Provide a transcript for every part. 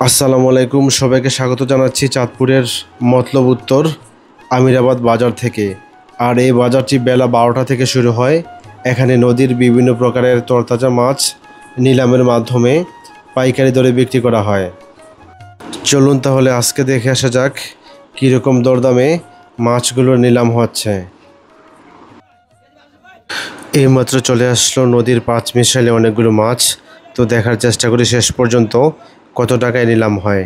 আসসালামু আলাইকুম, সবাইকে স্বাগত জানাচ্ছি চাঁদপুরের মতলব উত্তর আমিরাবাদ বাজার থেকে। আর এই বাজারটি বেলা 12টা থেকে শুরু হয়। এখানে নদীর বিভিন্ন প্রকারের তরতাজা মাছ নিলামের মাধ্যমে পাইকারি দরে বিক্রি করা হয়। চলুন তাহলে আজকে দেখে আসা যাক কীরকম দরদামে মাছগুলোর নিলাম হচ্ছে। এইমাত্র চলে আসলো নদীর পাঁচ মিশালে অনেকগুলো মাছ, তো দেখার চেষ্টা করি শেষ পর্যন্ত কত টাকায় নিলাম হয়।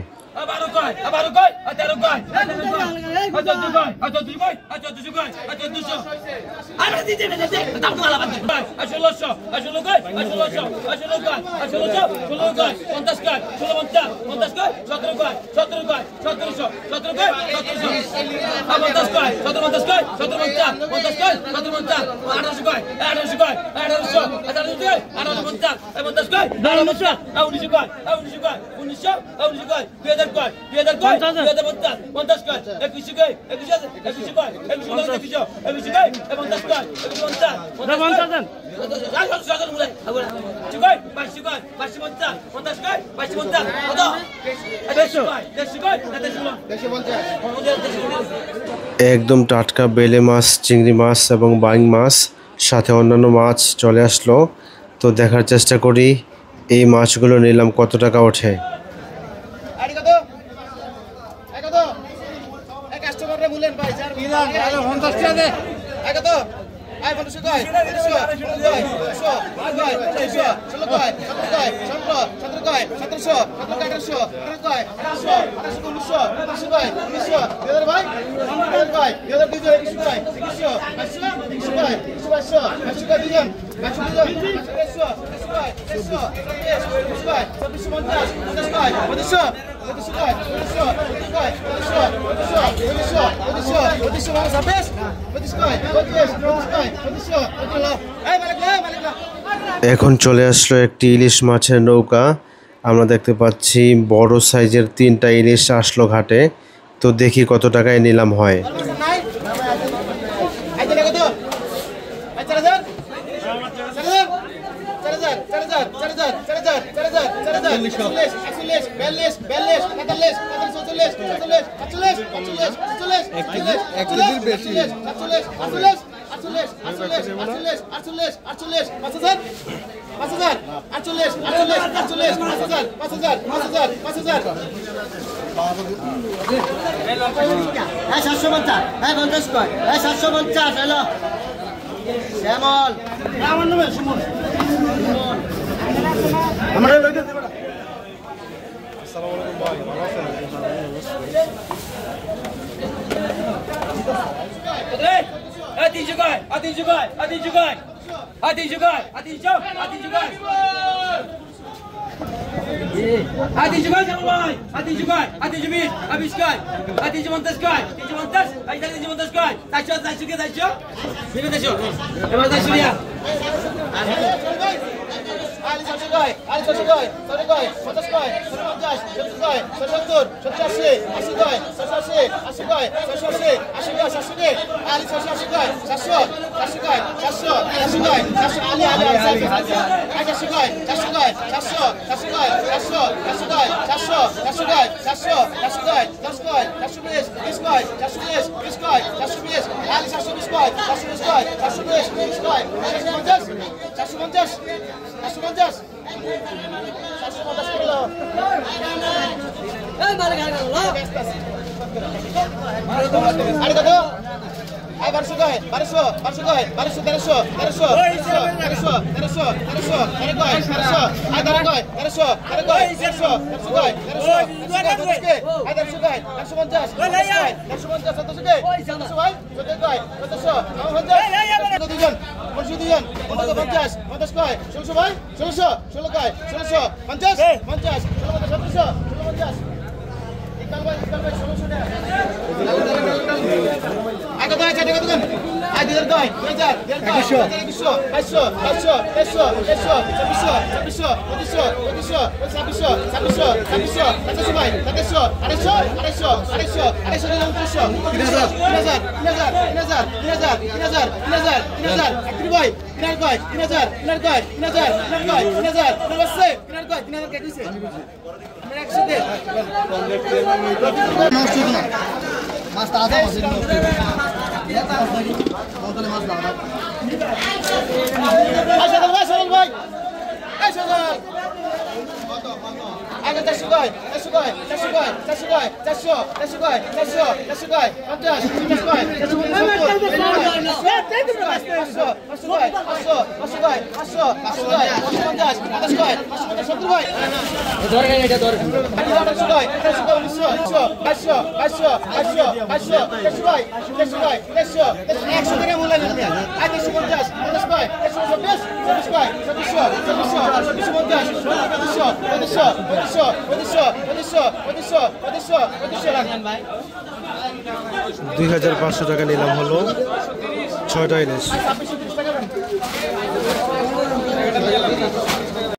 একদম টাটকা বেলে মাছ, চিংড়ি মাছ এবং বাইং মাছ সাথে অন্যান্য মাছ চলে আসলো। তো দেখার চেষ্টা করি এই মাছগুলো নিলাম কত টাকা ওঠে। এখন চলে আসলো একটি ইলিশ মাছের নৌকা। আমরা দেখতে পাচ্ছি বড় সাইজের 3টা ইলিশ আসলো ঘাটে। তো দেখি কত টাকায় নিলাম হয়। মাছ তাজা মাছ বদলে মাছ দাও আগে 400 কয় 400 কয় 400 কয় 400 কয় 400 400 কয় 400 400 কয় 50 50 কয় 2500 টাকা নিলাম হলো 6টা ইলিশ।